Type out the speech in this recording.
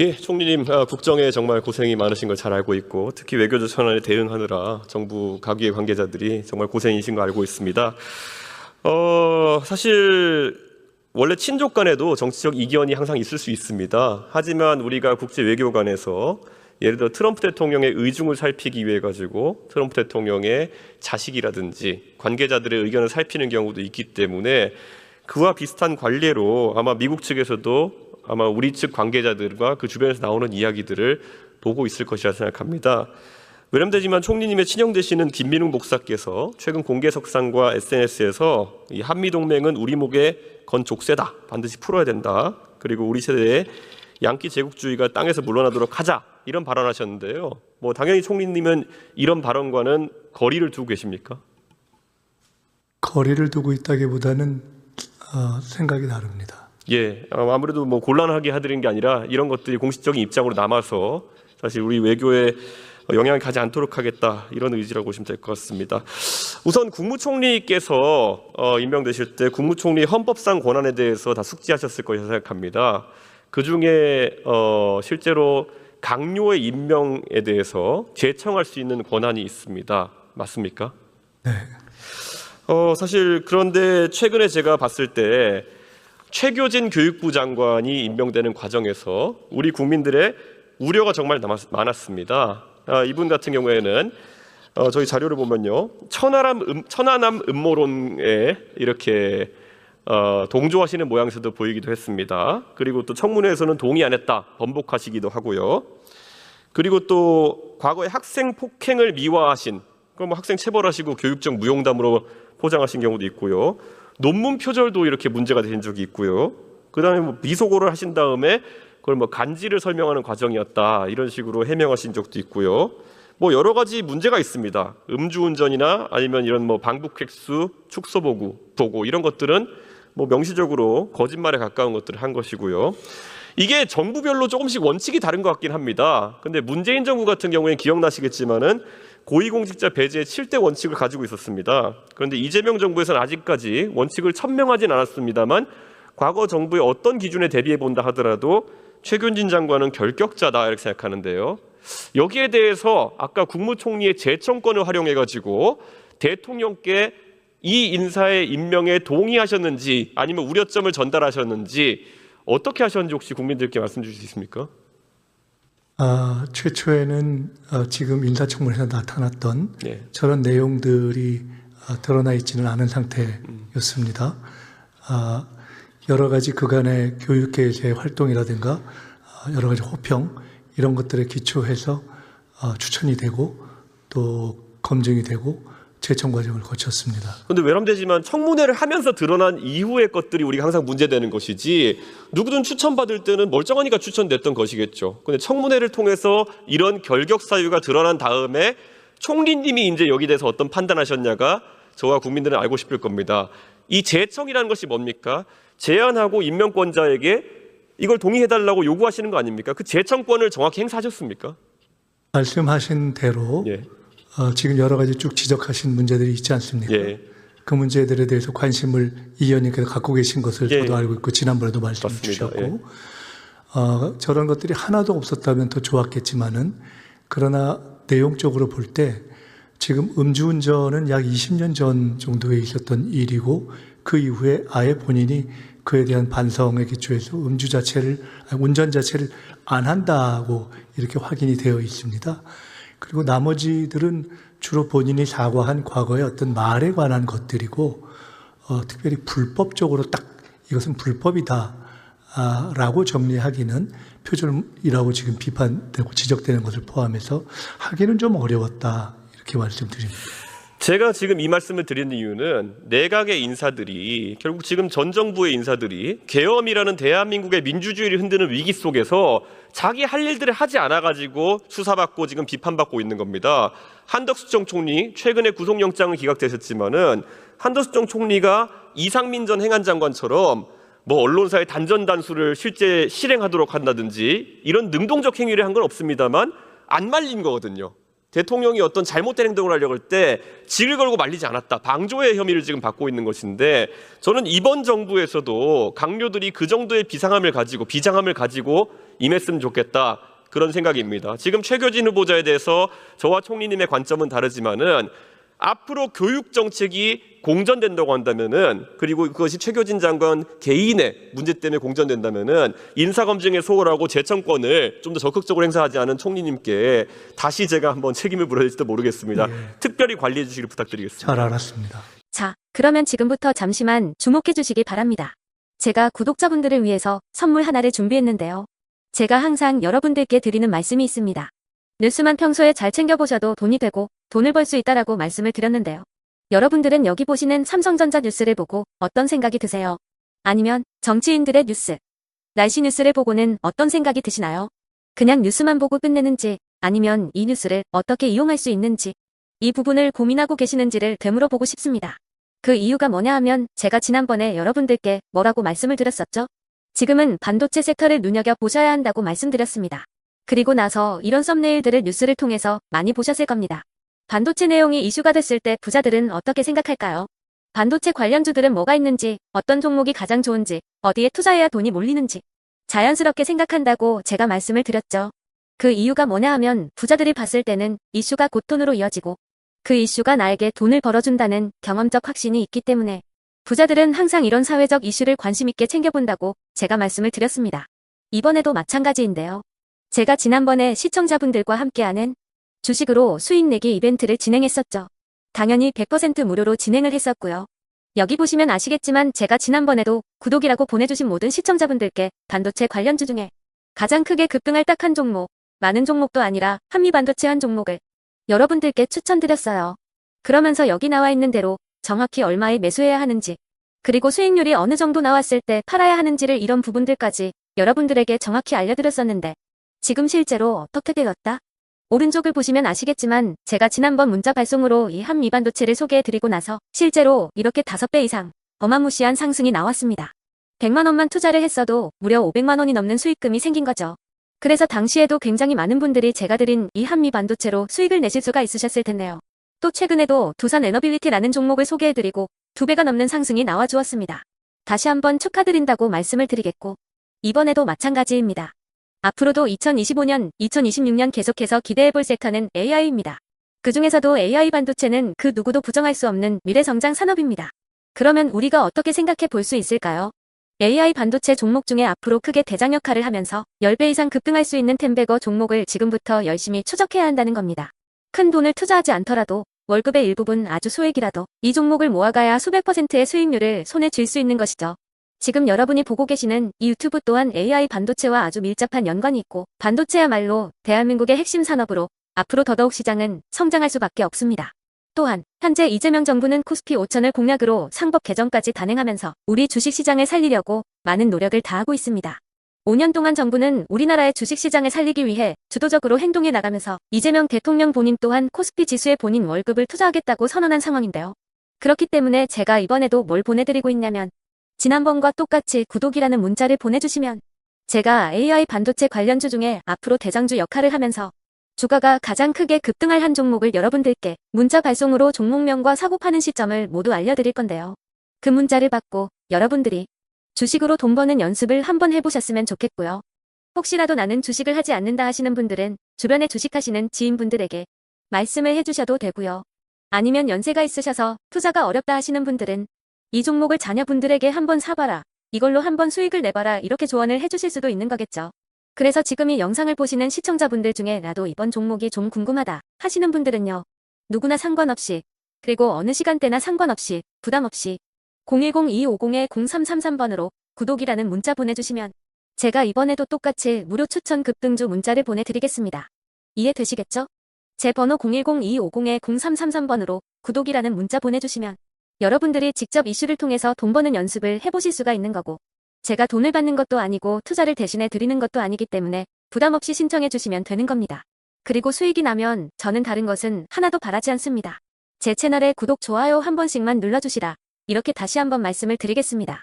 예, 총리님, 국정에 정말 고생이 많으신 걸 잘 알고 있고, 특히 외교적 현안에 대응하느라 정부 가계의 관계자들이 정말 고생이신 거 알고 있습니다. 사실 원래 친족 간에도 정치적 이견이 항상 있을 수 있습니다. 하지만 우리가 국제 외교관에서 예를 들어 트럼프 대통령의 의중을 살피기 위해 가지고 트럼프 대통령의 자식이라든지 관계자들의 의견을 살피는 경우도 있기 때문에 그와 비슷한 관례로 아마 미국 측에서도 아마 우리 측 관계자들과 그 주변에서 나오는 이야기들을 보고 있을 것이라 생각합니다. 외람되지만 총리님의 친형 되시는 김민웅 목사께서 최근 공개석상과 SNS에서 이 한미동맹은 우리 목에 건 족쇄다, 반드시 풀어야 된다, 그리고 우리 세대의 양키 제국주의가 땅에서 물러나도록 하자, 이런 발언하셨는데요. 당연히 총리님은 이런 발언과는 거리를 두고 계십니까? 거리를 두고 있다기보다는 생각이 다릅니다. 예, 아무래도 곤란하게 하드린 게 아니라 이런 것들이 공식적인 입장으로 남아서 사실 우리 외교에 영향을 가지 않도록 하겠다, 이런 의지라고 보시면 될 것 같습니다. 우선 국무총리께서 임명되실 때 국무총리 헌법상 권한에 대해서 다 숙지하셨을 것이라 생각합니다. 그중에 실제로 강요의 임명에 대해서 제청할 수 있는 권한이 있습니다. 맞습니까? 네. 사실 그런데 최근에 제가 봤을 때 최교진 교육부 장관이 임명되는 과정에서 우리 국민들의 우려가 정말 많았습니다. 이분 같은 경우에는 저희 자료를 보면요, 천안함 음모론에 이렇게 동조하시는 모양새도 보이기도 했습니다. 그리고 또 청문회에서는 동의 안 했다 번복하시기도 하고요. 그리고 또 과거에 학생 폭행을 미화하신, 그럼 학생 체벌하시고 교육적 무용담으로 포장하신 경우도 있고요. 논문 표절도 이렇게 문제가 된 적이 있고요. 그 다음에 미소고를 하신 다음에 그걸 간지를 설명하는 과정이었다, 이런 식으로 해명하신 적도 있고요. 여러 가지 문제가 있습니다. 음주운전이나 아니면 이런 방북 획수, 축소 보고 이런 것들은 명시적으로 거짓말에 가까운 것들을 한 것이고요. 이게 정부별로 조금씩 원칙이 다른 것 같긴 합니다. 근데 문재인 정부 같은 경우에는 기억나시겠지만은 고위공직자 배제의 7대 원칙을 가지고 있었습니다. 그런데 이재명 정부에서는 아직까지 원칙을 천명하진 않았습니다만 과거 정부의 어떤 기준에 대비해 본다 하더라도 최균진 장관은 결격자다, 이렇게 생각하는데요. 여기에 대해서 아까 국무총리의 제청권을 활용해 가지고 대통령께 이 인사의 임명에 동의하셨는지 아니면 우려점을 전달하셨는지 어떻게 하셨는지 혹시 국민들께 말씀 주실 수 있습니까? 최초에는 지금 인사청문회에서 나타났던 네. 저런 내용들이 드러나 있지는 않은 상태였습니다. 여러 가지 그간의 교육계의 활동이라든가 여러 가지 호평, 이런 것들에 기초해서 추천이 되고 또 검증이 되고 제청 과정을 거쳤습니다. 그런데 외람되지만 청문회를 하면서 드러난 이후의 것들이 우리가 항상 문제되는 것이지, 누구든 추천받을 때는 멀쩡하니까 추천됐던 것이겠죠. 그런데 청문회를 통해서 이런 결격 사유가 드러난 다음에 총리님이 이제 여기에 대해서 어떤 판단하셨냐가 저와 국민들은 알고 싶을 겁니다. 이 제청이라는 것이 뭡니까? 제안하고 임명권자에게 이걸 동의해달라고 요구하시는 거 아닙니까? 그 제청권을 정확히 행사하셨습니까? 말씀하신 대로 예. 지금 여러 가지 쭉 지적하신 문제들이 있지 않습니까? 예. 그 문제들에 대해서 관심을 이 의원님께서 갖고 계신 것을 예. 저도 알고 있고 지난번에도 말씀 주셨고, 저런 것들이 하나도 없었다면 더 좋았겠지만은, 그러나 내용적으로 볼 때 지금 음주운전은 약 20년 전 정도에 있었던 일이고, 그 이후에 아예 본인이 그에 대한 반성에 기초해서 운전 자체를 안 한다고 이렇게 확인이 되어 있습니다. 그리고 나머지들은 주로 본인이 사과한 과거의 어떤 말에 관한 것들이고, 특별히 불법적으로 딱 이것은 불법이다 라고 정리하기는, 표절이라고 지금 비판되고 지적되는 것을 포함해서 하기는 좀 어려웠다, 이렇게 말씀드립니다. 제가 지금 이 말씀을 드리는 이유는 내각의 인사들이, 결국 지금 전 정부의 인사들이 계엄이라는 대한민국의 민주주의를 흔드는 위기 속에서 자기 할 일들을 하지 않아가지고 수사받고 지금 비판받고 있는 겁니다. 한덕수 전 총리 최근에 구속영장은 기각되셨지만은 한덕수 전 총리가 이상민 전 행안장관처럼 언론사의 단전단수를 실제 실행하도록 한다든지 이런 능동적 행위를 한 건 없습니다만 안 말린 거거든요. 대통령이 어떤 잘못된 행동을 하려고 할 때 직을 걸고 말리지 않았다. 방조의 혐의를 지금 받고 있는 것인데, 저는 이번 정부에서도 강요들이 그 정도의 비장함을 가지고 임했으면 좋겠다. 그런 생각입니다. 지금 최교진 후보자에 대해서 저와 총리님의 관점은 다르지만은 앞으로 교육 정책이 공전된다고 한다면은, 그리고 그것이 최교진 장관 개인의 문제 때문에 공전된다면은 인사검증에 소홀하고 재청권을 좀 더 적극적으로 행사하지 않은 총리님께 다시 제가 한번 책임을 물어야 될지도 모르겠습니다. 특별히 관리해 주시길 부탁드리겠습니다. 잘 알았습니다. 자, 그러면 지금부터 잠시만 주목해 주시기 바랍니다. 제가 구독자분들을 위해서 선물 하나를 준비했는데요. 제가 항상 여러분들께 드리는 말씀이 있습니다. 뉴스만 평소에 잘 챙겨보셔도 돈이 되고 돈을 벌 수 있다라고 말씀을 드렸는데요. 여러분들은 여기 보시는 삼성전자 뉴스를 보고 어떤 생각이 드세요? 아니면 정치인들의 뉴스, 날씨 뉴스를 보고는 어떤 생각이 드시나요? 그냥 뉴스만 보고 끝내는지, 아니면 이 뉴스를 어떻게 이용할 수 있는지, 이 부분을 고민하고 계시는지를 되물어보고 싶습니다. 그 이유가 뭐냐 하면 제가 지난번에 여러분들께 뭐라고 말씀을 드렸었죠? 지금은 반도체 섹터를 눈여겨보셔야 한다고 말씀드렸습니다. 그리고 나서 이런 썸네일들을 뉴스를 통해서 많이 보셨을 겁니다. 반도체 내용이 이슈가 됐을 때 부자들은 어떻게 생각할까요? 반도체 관련주들은 뭐가 있는지, 어떤 종목이 가장 좋은지, 어디에 투자해야 돈이 몰리는지 자연스럽게 생각한다고 제가 말씀을 드렸죠. 그 이유가 뭐냐 하면 부자들이 봤을 때는 이슈가 곧 돈으로 이어지고 그 이슈가 나에게 돈을 벌어준다는 경험적 확신이 있기 때문에 부자들은 항상 이런 사회적 이슈를 관심 있게 챙겨본다고 제가 말씀을 드렸습니다. 이번에도 마찬가지인데요. 제가 지난번에 시청자분들과 함께하는 주식으로 수익 내기 이벤트를 진행했었죠. 당연히 100% 무료로 진행을 했었고요. 여기 보시면 아시겠지만 제가 지난번에도 구독이라고 보내주신 모든 시청자분들께 반도체 관련주 중에 가장 크게 급등할 딱 한 종목, 많은 종목도 아니라 한미반도체 한 종목을 여러분들께 추천드렸어요. 그러면서 여기 나와 있는 대로 정확히 얼마에 매수해야 하는지, 그리고 수익률이 어느 정도 나왔을 때 팔아야 하는지를 이런 부분들까지 여러분들에게 정확히 알려드렸었는데 지금 실제로 어떻게 되었다? 오른쪽을 보시면 아시겠지만 제가 지난번 문자 발송으로 이 한미반도체를 소개해드리고 나서 실제로 이렇게 5배 이상 어마무시한 상승이 나왔습니다. 100만 원만 투자를 했어도 무려 500만 원이 넘는 수익금이 생긴 거죠. 그래서 당시에도 굉장히 많은 분들이 제가 드린 이 한미반도체로 수익을 내실 수가 있으셨을 텐데요. 또 최근에도 두산에너빌리티라는 종목을 소개해드리고 2배가 넘는 상승이 나와주었습니다. 다시 한번 축하드린다고 말씀을 드리겠고 이번에도 마찬가지입니다. 앞으로도 2025년, 2026년 계속해서 기대해볼 섹터는 AI입니다. 그 중에서도 AI 반도체는 그 누구도 부정할 수 없는 미래성장 산업입니다. 그러면 우리가 어떻게 생각해 볼 수 있을까요? AI 반도체 종목 중에 앞으로 크게 대장 역할을 하면서 10배 이상 급등할 수 있는 템베거 종목을 지금부터 열심히 추적해야 한다는 겁니다. 큰 돈을 투자하지 않더라도 월급의 일부분 아주 소액이라도 이 종목을 모아가야 수백 %의 수익률을 손에 쥘 수 있는 것이죠. 지금 여러분이 보고 계시는 이 유튜브 또한 AI 반도체와 아주 밀접한 연관이 있고 반도체야말로 대한민국의 핵심 산업으로 앞으로 더더욱 시장은 성장할 수밖에 없습니다. 또한 현재 이재명 정부는 코스피 5천을 공약으로 상법 개정까지 단행하면서 우리 주식시장을 살리려고 많은 노력을 다하고 있습니다. 5년 동안 정부는 우리나라의 주식시장을 살리기 위해 주도적으로 행동해 나가면서 이재명 대통령 본인 또한 코스피 지수에 본인 월급을 투자하겠다고 선언한 상황인데요. 그렇기 때문에 제가 이번에도 뭘 보내드리고 있냐면 지난번과 똑같이 구독이라는 문자를 보내주시면 제가 AI 반도체 관련주 중에 앞으로 대장주 역할을 하면서 주가가 가장 크게 급등할 한 종목을 여러분들께 문자 발송으로 종목명과 사고 파는 시점을 모두 알려드릴 건데요. 그 문자를 받고 여러분들이 주식으로 돈 버는 연습을 한번 해보셨으면 좋겠고요. 혹시라도 나는 주식을 하지 않는다 하시는 분들은 주변에 주식하시는 지인분들에게 말씀을 해주셔도 되고요. 아니면 연세가 있으셔서 투자가 어렵다 하시는 분들은 이 종목을 자녀분들에게 한번 사봐라, 이걸로 한번 수익을 내봐라 이렇게 조언을 해주실 수도 있는 거겠죠. 그래서 지금 이 영상을 보시는 시청자분들 중에 나도 이번 종목이 좀 궁금하다 하시는 분들은요. 누구나 상관없이, 그리고 어느 시간대나 상관없이 부담 없이 010-2250-0333번으로 구독이라는 문자 보내주시면 제가 이번에도 똑같이 무료 추천 급등주 문자를 보내드리겠습니다. 이해되시겠죠? 제 번호 010-2250-0333번으로 구독이라는 문자 보내주시면 여러분들이 직접 이슈를 통해서 돈 버는 연습을 해보실 수가 있는 거고 제가 돈을 받는 것도 아니고 투자를 대신해 드리는 것도 아니기 때문에 부담 없이 신청해 주시면 되는 겁니다. 그리고 수익이 나면 저는 다른 것은 하나도 바라지 않습니다. 제 채널에 구독, 좋아요 한 번씩만 눌러주시라. 이렇게 다시 한번 말씀을 드리겠습니다.